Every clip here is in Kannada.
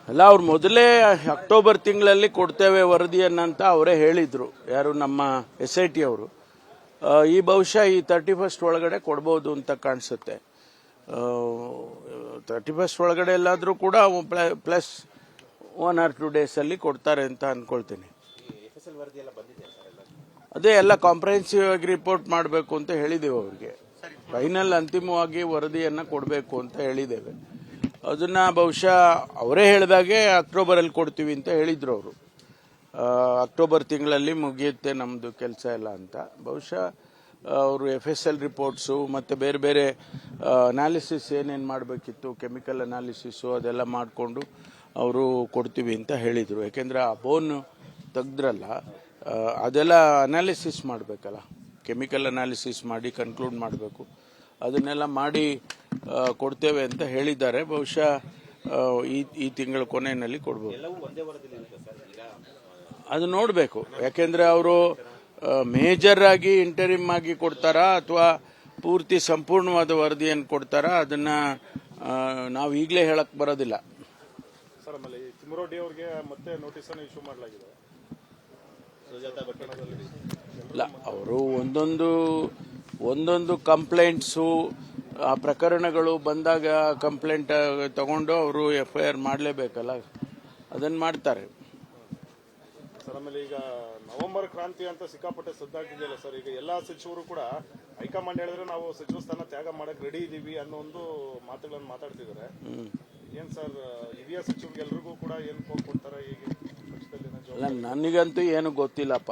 ಅಲ್ಲ, ಅವ್ರು ಮೊದಲೇ ಅಕ್ಟೋಬರ್ ತಿಂಗಳಲ್ಲಿ ಕೊಡ್ತೇವೆ ವರದಿಯನ್ನಂತ ಅವರೇ ಹೇಳಿದ್ರು. ಯಾರು, ನಮ್ಮ SIT ಅವರು. ಈ ಬಹುಶಃ ಈ 31st ಒಳಗಡೆ ಕೊಡ್ಬೋದು ಅಂತ ಕಾಣಿಸುತ್ತೆ. 31st ಒಳಗಡೆ ಎಲ್ಲಾದ್ರೂ ಕೂಡ ಪ್ಲಸ್ 1 or 2 days ಅಲ್ಲಿ ಕೊಡ್ತಾರೆ ಅಂತ ಅನ್ಕೊಳ್ತೀನಿ. ಅದೇ ಎಲ್ಲ ಕಾಂಪ್ರಹೆನ್ಸಿವ್ ಆಗಿ ರಿಪೋರ್ಟ್ ಮಾಡಬೇಕು ಅಂತ ಹೇಳಿದ್ದೇವೆ ಅವ್ರಿಗೆ. ಫೈನಲ್ ಅಂತಿಮವಾಗಿ ವರದಿಯನ್ನ ಕೊಡಬೇಕು ಅಂತ ಹೇಳಿದ್ದೇವೆ. ಅದನ್ನ ಬಹುಶಃ ಅವರೇ ಹೇಳಿದಾಗೆ ಅಕ್ಟೋಬರಲ್ಲಿ ಕೊಡ್ತೀವಿ ಅಂತ ಹೇಳಿದ್ರು ಅವರು. ಅಕ್ಟೋಬರ್ ತಿಂಗಳಲ್ಲಿ ಮುಗಿಯುತ್ತೆ ನಮ್ದು ಕೆಲಸ ಎಲ್ಲ ಅಂತ. ಬಹುಶಃ ಅವರು FSL ರಿಪೋರ್ಟ್ಸು ಮತ್ತೆ ಬೇರೆ ಬೇರೆ ಅನಾಲಿಸಿಸ್ ಏನೇನು ಮಾಡಬೇಕಿತ್ತು, ಕೆಮಿಕಲ್ ಅನಾಲಿಸಿಸು ಅದೆಲ್ಲ ಮಾಡಿಕೊಂಡು ಅವರು ಕೊಡ್ತೀವಿ ಅಂತ ಹೇಳಿದರು. ಯಾಕೆಂದರೆ ಆ ಬೋನ್ ತೆಗ್ದ್ರಲ್ಲ, ಅದೆಲ್ಲ ಅನಾಲಿಸಿಸ್ ಮಾಡಬೇಕಲ್ಲ, ಕೆಮಿಕಲ್ ಅನಾಲಿಸಿಸ್ ಮಾಡಿ ಕನ್ಕ್ಲೂಡ್ ಮಾಡಬೇಕು. ಅದನ್ನೆಲ್ಲ ಮಾಡಿ ಕೊಡ್ತೇವೆ ಅಂತ ಹೇಳಿದ್ದಾರೆ. ಬಹುಶಃ ಈ ತಿಂಗಳ ಕೊನೆಯಲ್ಲಿ ಕೊಡ್ಬೋದು. ಅದು ನೋಡಬೇಕು. ಯಾಕೆಂದರೆ ಅವರು ಮೇಜರ್ ಆಗಿ ಇಂಟರಿಮ್ ಆಗಿ ಕೊಡ್ತಾರಾ ಅಥವಾ ಪೂರ್ತಿ ಸಂಪೂರ್ಣವಾದ ವರದಿಯನ್ನು ಕೊಡ್ತಾರಾ, ಅದನ್ನ ನಾವು ಈಗಲೇ ಹೇಳಕ್ ಬರೋದಿಲ್ಲ. ಸರ್, ಆಮೇಲೆ ತಿಮ್ಮರೋಡಿ ಅವರಿಗೆ ಮತ್ತೆ ನೋಟಿಸ್ ಅನ್ನು ಇಶ್ಯೂ ಮಾಡಲಾಗಿದೆ. ಇಲ್ಲ, ಅವರು ಒಂದೊಂದು ಕಂಪ್ಲೇಂಟ್ಸು, ಆ ಪ್ರಕರಣಗಳು ಬಂದಾಗ ಕಂಪ್ಲೇಂಟ್ ತಗೊಂಡು ಅವರು FIR ಮಾಡಲೇಬೇಕಲ್ಲ, ಅದನ್ನು ಮಾಡ್ತಾರೆ. ಸರ್, ಆಮೇಲೆ ಈಗ ನವೆಂಬರ್ ಕ್ರಾಂತಿ ಅಂತ ಸಿಕ್ಕಾಪಟ್ಟೆ ಸದ್ದಾಗ್ತಿದೆಯಲ್ಲ ಸರ್. ಈಗ ಎಲ್ಲಾ ಸಚಿವರು ಕೂಡ ಹೈಕಮಾಂಡ್ ಹೇಳಿದ್ರೆ ನಾವು ಸಚಿವ ಸ್ಥಾನ ತ್ಯಾಗ ಮಾಡಕ್ ರೆಡಿ ಇದೀವಿ ಅನ್ನೋ ಒಂದು ಮಾತುಗಳನ್ನು ಮಾತಾಡ್ತಿದ್ದಾರೆ. ಏನ್ ಸರ್, ಹಿರಿಯ ಸಚಿವರಿಗೆಲ್ರಿಗೂ ಕೂಡ ಏನ್ ಕೊಡ್ತಾರೆ ಈಗ ಪಕ್ಷದಲ್ಲಿ? ನನಗಂತೂ ಏನು ಗೊತ್ತಿಲ್ಲಪ್ಪ.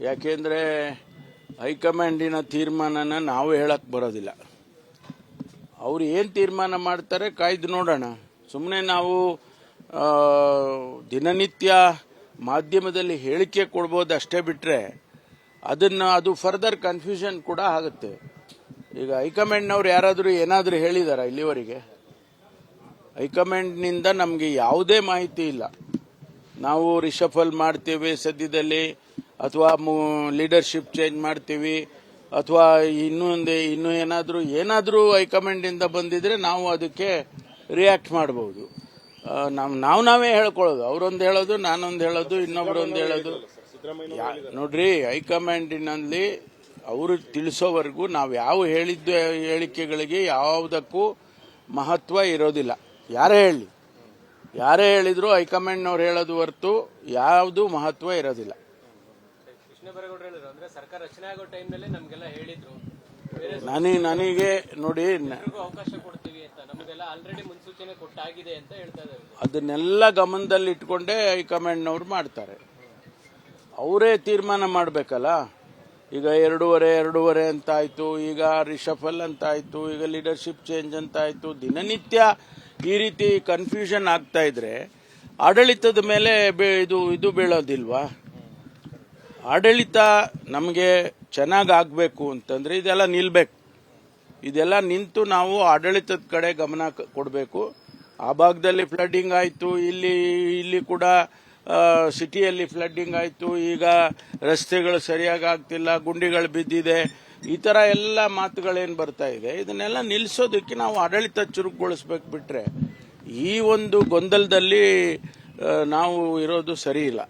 ಯಾಕೆಂದ್ರೆ ಹೈಕಮಾಂಡಿನ ತೀರ್ಮಾನನ ನಾವು ಹೇಳಕ್ ಬರೋದಿಲ್ಲ. ಅವ್ರು ಏನ್ ತೀರ್ಮಾನ ಮಾಡ್ತಾರೆ ಕಾಯ್ದು ನೋಡೋಣ. ಸುಮ್ಮನೆ ನಾವು ದಿನನಿತ್ಯ ಮಾಧ್ಯಮದಲ್ಲಿ ಹೇಳಿಕೆ ಕೊಡ್ಬೋದು ಅಷ್ಟೇ ಬಿಟ್ರೆ ಅದು ಫರ್ದರ್ ಕನ್ಫ್ಯೂಷನ್ ಕೂಡ ಆಗುತ್ತೆ. ಈಗ ಹೈಕಮಾಂಡ್ನವ್ರು ಯಾರಾದರೂ ಏನಾದರೂ ಹೇಳಿದಾರ ಇಲ್ಲಿವರೆಗೆ? ಹೈಕಮಾಂಡ್ನಿಂದ ನಮಗೆ ಯಾವುದೇ ಮಾಹಿತಿ ಇಲ್ಲ. ನಾವು ರಿಷಫಲ್ ಮಾಡ್ತೀವಿ ಸದ್ಯದಲ್ಲಿ, ಅಥವಾ ಲೀಡರ್ಶಿಪ್ ಚೇಂಜ್ ಮಾಡ್ತೀವಿ, ಅಥವಾ ಇನ್ನೂ ಏನಾದರೂ ಹೈಕಮಾಂಡಿಂದ ಬಂದಿದ್ರೆ ನಾವು ಅದಕ್ಕೆ ರಿಯಾಕ್ಟ್ ಮಾಡಬಹುದು. ನಾವೇ ಹೇಳ್ಕೊಳ್ಳೋದು. ಅವರೊಂದು ಹೇಳೋದು, ನಾನೊಂದು ಹೇಳೋದು, ಇನ್ನೊಬ್ರೊಂದು ಹೇಳೋದು. ನೋಡ್ರಿ, ಹೈಕಮಾಂಡಿನಲ್ಲಿ ಅವರು ತಿಳಿಸೋವರೆಗೂ ನಾವು ಯಾವ ಹೇಳಿದ್ದ ಹೇಳಿಕೆಗಳಿಗೆ ಯಾವುದಕ್ಕೂ ಮಹತ್ವ ಇರೋದಿಲ್ಲ. ಯಾರೇ ಹೇಳಿದ್ರು ಹೈಕಮಾಂಡ್ನವ್ರು ಹೇಳೋದು ಹೊರತು ಯಾವುದು ಮಹತ್ವ ಇರೋದಿಲ್ಲ. ನನಗೆ ನೋಡಿ, ಅದನ್ನೆಲ್ಲ ಗಮನದಲ್ಲಿ ಇಟ್ಕೊಂಡೇ ಹೈಕಮಾಂಡ್ನವ್ರು ಮಾಡ್ತಾರೆ. ಅವರೇ ತೀರ್ಮಾನ ಮಾಡಬೇಕಲ್ಲ. ಈಗ 2.5 ಅಂತ ಆಯ್ತು, ಈಗ ರಿಷಫಲ್ ಅಂತ ಆಯ್ತು, ಈಗ ಲೀಡರ್ಶಿಪ್ ಚೇಂಜ್ ಅಂತ ಆಯ್ತು. ದಿನನಿತ್ಯ ಈ ರೀತಿ ಕನ್ಫ್ಯೂಷನ್ ಆಗ್ತಾ ಇದ್ರೆ ಆಡಳಿತದ ಮೇಲೆ ಇದು ಬೀಳೋದಿಲ್ವಾ? ಆಡಳಿತ ನಮಗೆ ಚೆನ್ನಾಗಿ ಆಗಬೇಕು ಅಂತಂದ್ರೆ ಇದೆಲ್ಲ ನಿಲ್ಬೇಕು. ಇದೆಲ್ಲ ನಿಂತು ನಾವು ಆಡಳಿತದ ಕಡೆ ಗಮನ ಕೊಡಬೇಕು. ಆ ಭಾಗದಲ್ಲಿ ಫ್ಲಡ್ಡಿಂಗ್ ಆಯಿತು, ಇಲ್ಲಿ ಕೂಡ ಸಿಟಿಯಲ್ಲಿ ಫ್ಲಡ್ಡಿಂಗ್ ಆಯಿತು, ಈಗ ರಸ್ತೆಗಳು ಸರಿಯಾಗಿ ಆಗ್ತಿಲ್ಲ, ಗುಂಡಿಗಳು ಬಿದ್ದಿದೆ, ಈ ಥರ ಎಲ್ಲ ಮಾತುಗಳೇನು ಬರ್ತಾ ಇದೆ. ಇದನ್ನೆಲ್ಲ ನಿಲ್ಲಿಸೋದಕ್ಕೆ ನಾವು ಆಡಳಿತ ಚುರುಕುಗೊಳಿಸ್ಬೇಕು. ಬಿಟ್ರೆ ಈ ಒಂದು ಗೊಂದಲದಲ್ಲಿ ನಾವು ಇರೋದು ಸರಿ ಇಲ್ಲ.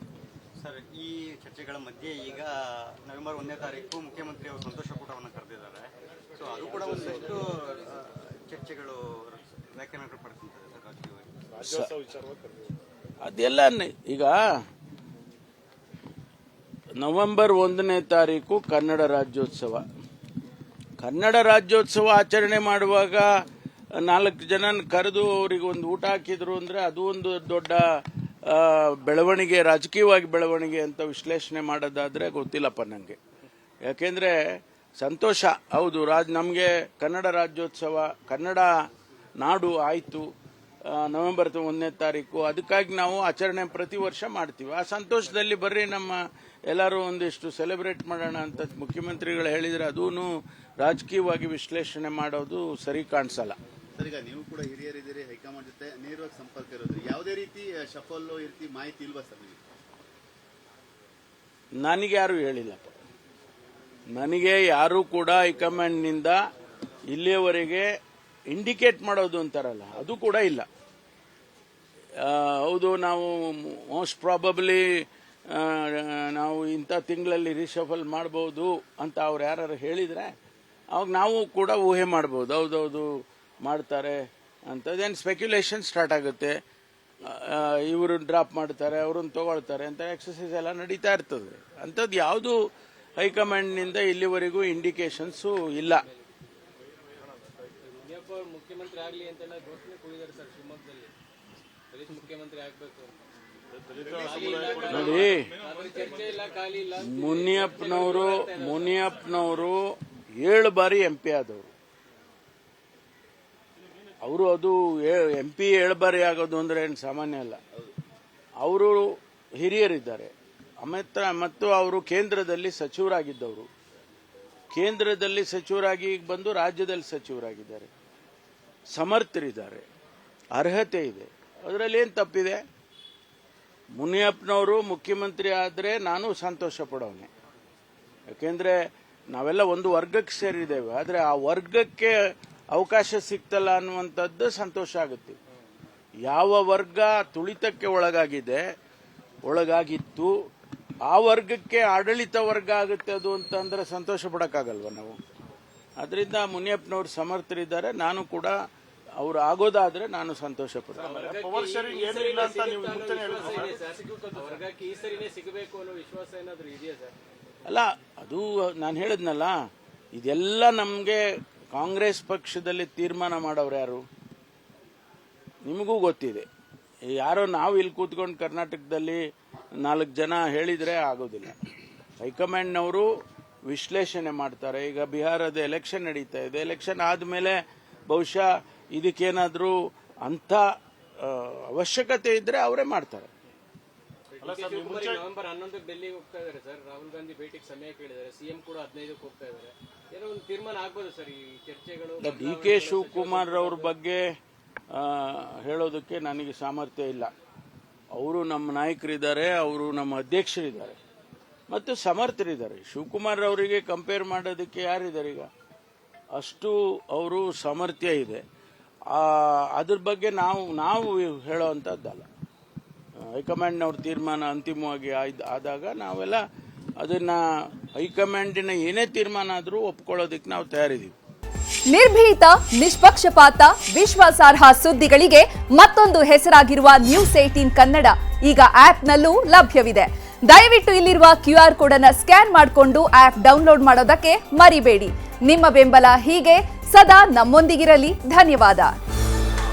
ಸರ್, ಈ ಚರ್ಚೆಗಳ ಮಧ್ಯೆ ಈಗ ನವೆಂಬರ್ 1ನೇ ತಾರೀಕು ಮುಖ್ಯಮಂತ್ರಿ ಅವರು ಸಂತೋಷ ಕೂಟವನ್ನು ಕರೆದಿದ್ದಾರೆ. ಸೊ ಅದು ಕೂಡ ಒಂದಷ್ಟು ಚರ್ಚೆಗಳು ವ್ಯಾಖ್ಯಾನಗಳು ಪಡ್ತಿದ್ದಾರೆ ಅದೆಲ್ಲ. ಈಗ ನವೆಂಬರ್ 1ನೇ ತಾರೀಕು ಕನ್ನಡ ರಾಜ್ಯೋತ್ಸವ ಆಚರಣೆ ಮಾಡುವಾಗ 4 ಜನ ಕರೆದು ಅವರಿಗೆ ಒಂದು ಊಟ ಹಾಕಿದ್ರು ಅಂದ್ರೆ ಅದು ಒಂದು ದೊಡ್ಡ ಬೆಳವಣಿಗೆ, ರಾಜಕೀಯವಾಗಿ ಬೆಳವಣಿಗೆ ಅಂತ ವಿಶ್ಲೇಷಣೆ ಮಾಡೋದಾದ್ರೆ ಗೊತ್ತಿಲ್ಲಪ್ಪ ನನಗೆ. ಯಾಕೆಂದ್ರೆ ಸಂತೋಷ, ಹೌದು, ನಮಗೆ ಕನ್ನಡ ರಾಜ್ಯೋತ್ಸವ, ಕನ್ನಡ ನಾಡು ಆಯಿತು ನವೆಂಬರ್ 1ನೇ ತಾರೀಕು. ಅದಕ್ಕಾಗಿ ನಾವು ಆಚರಣೆ ಪ್ರತಿ ವರ್ಷ ಮಾಡ್ತೀವಿ. ಆ ಸಂತೋಷದಲ್ಲಿ ಬರ್ರಿ ನಮ್ಮ ಎಲ್ಲರೂ ಒಂದಿಷ್ಟು ಸೆಲೆಬ್ರೇಟ್ ಮಾಡೋಣ ಅಂತ ಮುಖ್ಯಮಂತ್ರಿಗಳು ಹೇಳಿದ್ರೆ ಅದೂ ರಾಜಕೀಯವಾಗಿ ವಿಶ್ಲೇಷಣೆ ಮಾಡೋದು ಸರಿ ಕಾಣಿಸಲ್ಲ. ಸರ್, ಈಗ ನೀವು ಕೂಡ ಹಿರಿಯರಿದ್ದೀರಿ, ಹೈಕಮಾಂಡ್ ಜೊತೆ ನೇರವಾಗಿ ಸಂಪರ್ಕ ಇರೋದು, ಯಾವುದೇ ರೀತಿ ಶಫಲ್ ಈ ರೀತಿ ಮಾಹಿತಿ ಇಲ್ವಾ ಸರ್? ನನಗೆ ಯಾರು ಹೇಳಿಲ್ಲಪ್ಪ. ನನಗೆ ಯಾರು ಕೂಡ ಹೈಕಮಾಂಡ್ನಿಂದ ಇಲ್ಲಿಯವರೆಗೆ ಇಂಡಿಕೇಟ್ ಮಾಡೋದು ಅಂತಾರಲ್ಲ, ಅದು ಕೂಡ ಇಲ್ಲ. ಹೌದು, ನಾವು ಮೋಸ್ಟ್ ಪ್ರಾಬಬ್ಲಿ ನಾವು ಇಂಥ ತಿಂಗಳಲ್ಲಿ ರಿಶಫಲ್ ಮಾಡ್ಬೋದು ಅಂತ ಅವ್ರು ಯಾರು ಹೇಳಿದರೆ ಅವಾಗ ನಾವು ಕೂಡ ಊಹೆ ಮಾಡ್ಬೋದು, ಹೌದೌದು ಮಾಡ್ತಾರೆ ಅಂತ. ದೆನ್ ಸ್ಪೆಕ್ಯುಲೇಷನ್ ಸ್ಟಾರ್ಟ್ ಆಗುತ್ತೆ. ಇವರು ಡ್ರಾಪ್ ಮಾಡ್ತಾರೆ, ಅವ್ರನ್ನ ತಗೊಳ್ತಾರೆ ಅಂತ ಎಕ್ಸಸೈಸ್ ಎಲ್ಲ ನಡೀತಾ ಇರ್ತದೆ. ಅಂಥದ್ದು ಯಾವುದು ಹೈಕಮಾಂಡ್ನಿಂದ ಇಲ್ಲಿವರೆಗೂ ಇಂಡಿಕೇಶನ್ಸು ಇಲ್ಲ. ಮುಖ್ಯಮಂತ್ರಿ ಆಗಲಿ ಅಂತ ಘೋಷಣೆ ಕೂಗಿದ್ದಾರೆ ಸರ್ ಶಿವಮೊಗ್ಗದಲ್ಲಿ, ದಲಿತ ಮುಖ್ಯಮಂತ್ರಿ ಆಗಬೇಕು ಅಂತ. ನೋಡಿ, ಚರ್ಚೆ ಇಲ್ಲ, ಖಾಲಿ ಇಲ್ಲ. ಮುನಿಯಪ್ಪನವರು 7 ಬಾರಿ MP ಆದವರು. ಅವರು ಅದು MP 7 ಬಾರಿ ಆಗೋದು ಅಂದ್ರೆ ಏನು ಸಾಮಾನ್ಯ ಅಲ್ಲ. ಅವರು ಹಿರಿಯರಿದ್ದಾರೆ. ಮತ್ತು ಅವರು ಕೇಂದ್ರದಲ್ಲಿ ಸಚಿವರಾಗಿದ್ದವರು. ಕೇಂದ್ರದಲ್ಲಿ ಸಚಿವರಾಗಿ ಈಗ ಬಂದು ರಾಜ್ಯದಲ್ಲಿ ಸಚಿವರಾಗಿದ್ದಾರೆ. ಸಮರ್ಥರಿದ್ದಾರೆ, ಅರ್ಹತೆ ಇದೆ. ಅದರಲ್ಲಿ ಏನು ತಪ್ಪಿದೆ? ಮುನಿಯಪ್ಪನವರು ಮುಖ್ಯಮಂತ್ರಿ ಆದರೆ ನಾನು ಸಂತೋಷ ಪಡೋನೆ. ಯಾಕೆಂದ್ರೆ ನಾವೆಲ್ಲ ಒಂದು ವರ್ಗಕ್ಕೆ ಸೇರಿದ್ದೇವೆ. ಆದರೆ ಆ ವರ್ಗಕ್ಕೆ ಅವಕಾಶ ಸಿಗ್ತಲ್ಲ ಅನ್ನುವಂಥದ್ದು ಸಂತೋಷ ಆಗುತ್ತೆ. ಯಾವ ವರ್ಗ ತುಳಿತಕ್ಕೆ ಒಳಗಾಗಿತ್ತು ಆ ವರ್ಗಕ್ಕೆ ಆಡಳಿತ ವರ್ಗ ಆಗುತ್ತೆ ಅದು ಅಂತಂದ್ರೆ ಸಂತೋಷ ಪಡೋಕ್ಕಾಗಲ್ವ ನಾವು? ಅದರಿಂದ ಮುನಿಯಪ್ಪನವರು ಸಮರ್ಥರಿದ್ದಾರೆ. ನಾನು ಕೂಡ ಅವ್ರು ಆಗೋದಾದ್ರೆ ನಾನು ಸಂತೋಷ ಪಡ್ತೀನಿ. ಪವರ್ ಶೇರಿಂಗ್ ಏನೂ ಇಲ್ಲ ಅಂತ ನೀವು ಮುಂಚೆನೇ ಹೇಳಿದ್ರಿ. ವರ್ಗಕ್ಕೆ ಈ ಸರಿನೇ ಸಿಗಬೇಕು ಅನ್ನೋ ವಿಶ್ವಾಸ ಏನಾದರೂ ಇದೆಯಾ ಸರ್? ಅಲ್ಲ, ಅದು ನಾನು ಹೇಳಿದ್ನಲ್ಲ, ಇದೆಲ್ಲ ನಮಗೆ ಕಾಂಗ್ರೆಸ್ ಪಕ್ಷದಲ್ಲಿ ತೀರ್ಮಾನ ಮಾಡೋರು ಯಾರು? ನಿಮಗೂ ಗೊತ್ತಿದೆ. ಯಾರೋ ನಾವು ಇಲ್ಲಿ ಕೂತ್ಕೊಂಡು ಕರ್ನಾಟಕದಲ್ಲಿ 4 ಜನ ಹೇಳಿದರೆ ಆಗೋದಿಲ್ಲ. ಹೈಕಮಾಂಡ್ನವರು ವಿಶ್ಲೇಷಣೆ ಮಾಡ್ತಾರೆ. ಈಗ ಬಿಹಾರದ ಎಲೆಕ್ಷನ್ ನಡೀತಾ ಇದೆ. ಎಲೆಕ್ಷನ್ ಆದಮೇಲೆ ಬಹುಶಃ ಇದಕ್ಕೇನಾದರೂ ಅಂಥ ಅವಶ್ಯಕತೆ ಇದ್ರೆ ಅವರೇ ಮಾಡ್ತಾರೆ. ನವೆಂಬರ್ 11ಕ್ಕೆ ಡೆಲ್ಲಿಗೆ ಹೋಗ್ತಾ ಇದ್ದಾರೆ ಸರ್. ರಾಹುಲ್ ಗಾಂಧಿ ಭೇಟಿಗೆ ಸಮಯ ಕೇಳಿದ್ದಾರೆ. CM ಕೂಡ 15ಕ್ಕೆ ಹೋಗ್ತಾ ಇದ್ದಾರೆ. ಏನೋ ಒಂದು ತೀರ್ಮಾನ ಆಗ್ಬೋದು ಸರ್ ಈ ಚರ್ಚೆಗಳು. DK ಶಿವಕುಮಾರ್ ಅವ್ರ ಬಗ್ಗೆ ಹೇಳೋದಕ್ಕೆ ನನಗೆ ಸಾಮರ್ಥ್ಯ ಇಲ್ಲ. ಅವರು ನಮ್ಮ ನಾಯಕರಿದ್ದಾರೆ, ಅವರು ನಮ್ಮ ಅಧ್ಯಕ್ಷರಿದ್ದಾರೆ ಮತ್ತು ಸಮರ್ಥರಿದ್ದಾರೆ. ಶಿವಕುಮಾರ್ ಅವರಿಗೆ ಕಂಪೇರ್ ಮಾಡೋದಕ್ಕೆ ಯಾರಿದ್ದಾರೆ? ಈಗ ಅಷ್ಟು ಅವರು ಸಾಮರ್ಥ್ಯ ಇದೆ. ಅದ್ರ ಬಗ್ಗೆ ನಾವು ಹೇಳೋವಂಥದ್ದಲ್ಲ. ಹೈಕಮಾಂಡ್ನವ್ರ ತೀರ್ಮಾನ ಅಂತಿಮವಾಗಿ ಆದಾಗ ನಾವೆಲ್ಲ ಅದನ್ನ ಹೈಕಮಾಂಡಿನ ಏನೇ ತೀರ್ಮಾನ ಆದರೂ ಒಪ್ಕೊಳ್ಳೋದಕ್ಕೆ ನಾವು ತಯಾರಿದ್ದೀವಿ. ನಿರ್ಭೀತ, ನಿಷ್ಪಕ್ಷಪಾತ, ವಿಶ್ವಾಸಾರ್ಹ ಸುದ್ದಿಗಳಿಗೆ ಮತ್ತೊಂದು ಹೆಸರಾಗಿರುವ ನ್ಯೂಸ್ 18 ಕನ್ನಡ ಈಗ ಆಪ್ನಲ್ಲೂ ಲಭ್ಯವಿದೆ. ದಯವಿಟ್ಟು ಇಲ್ಲಿರುವ QR ಕೋಡ್ ಅನ್ನು ಸ್ಕ್ಯಾನ್ ಮಾಡಿಕೊಂಡು ಆಪ್ ಡೌನ್ಲೋಡ್ ಮಾಡೋದಕ್ಕೆ ಮರಿಬೇಡಿ. ನಿಮ್ಮ ಬೆಂಬಲ ಹೀಗೆ ಸದಾ ನಮ್ಮೊಂದಿಗಿರಲಿ. ಧನ್ಯವಾದ.